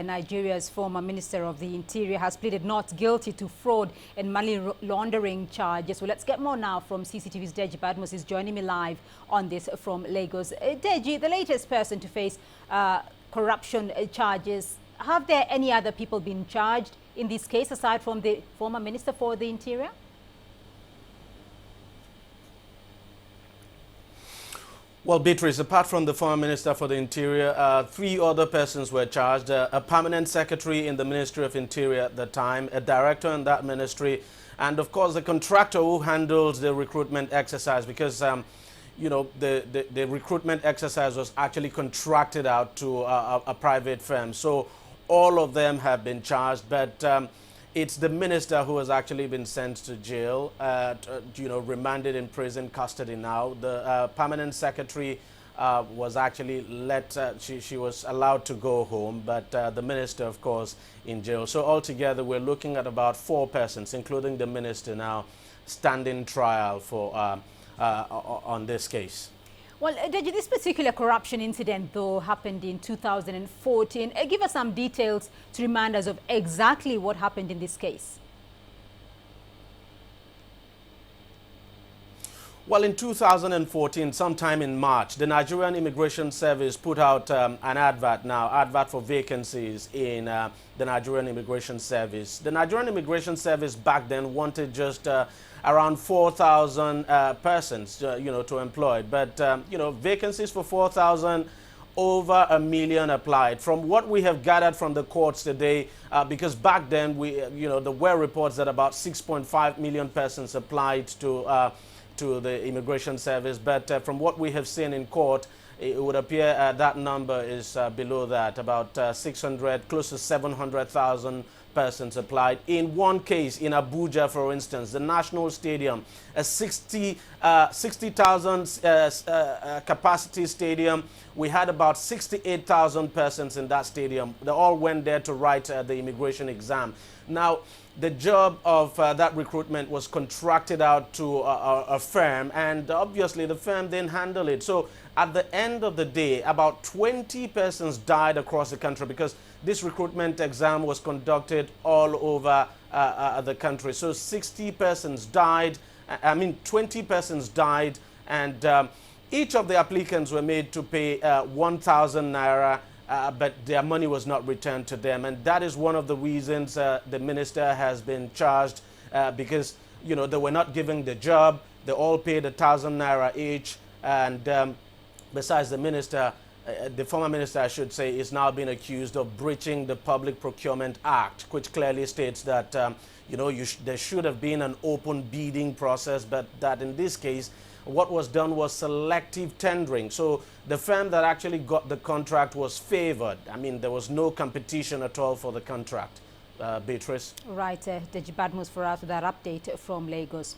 Nigeria's former Minister of the Interior has pleaded not guilty to fraud and money laundering charges. So let's get more now from CCTV's Deji Badmus is joining me live on this from Lagos. Deji, the latest person to face corruption charges. Have there any other people been charged in this case aside from the former Minister for the Interior? Well, Beatrice, apart from the former Minister for the Interior, three other persons were charged. A permanent secretary in the Ministry of Interior at the time, a director in that ministry, and of course the contractor who handles the recruitment exercise, because you know, the recruitment exercise was actually contracted out to a private firm. So all of them have been charged, but it's the minister who has actually been sent to jail, you know, remanded in prison custody now. The permanent secretary was actually let, she was allowed to go home, but the minister, of course, in jail. So altogether, we're looking at about 4 persons, including the minister now, standing trial for on this case. Well, Deji, this particular corruption incident, though, happened in 2014. Give us some details to remind us of exactly what happened in this case. Well, in 2014, sometime in March, the Nigerian Immigration Service put out an advert for vacancies in the Nigerian Immigration Service. The Nigerian Immigration Service back then wanted just around 4,000 persons, you know, to employ. But, you know, vacancies for 4,000, over 1 million applied. From what we have gathered from the courts today, because back then, you know, there were reports that about 6.5 million persons applied to the Immigration Service. But from what we have seen in court, it would appear that number is below that. About 600, close to 700,000 persons applied. In one case, in Abuja, for instance, the National Stadium, a 60,000 capacity stadium, we had about 68,000 persons in that stadium. They all went there to write the immigration exam. Now, the job of that recruitment was contracted out to a firm, and obviously the firm didn't handle it. So at the end of the day, about 20 persons died across the country because this recruitment exam was conducted all over the country. So 60 persons died, 20 persons died, and each of the applicants were made to pay 1,000 naira. But their money was not returned to them, and that is one of the reasons the minister has been charged, because, you know, they were not given the job. They all paid 1,000 naira each, and besides, the minister, the former minister, I should say, is now being accused of breaching the Public Procurement Act, which clearly states that you know, there should have been an open bidding process, but that in this case, what was done was selective tendering. So the firm that actually got the contract was favored. I mean, there was no competition at all for the contract. Beatrice. Right, Deji Badmus for us with that update from Lagos.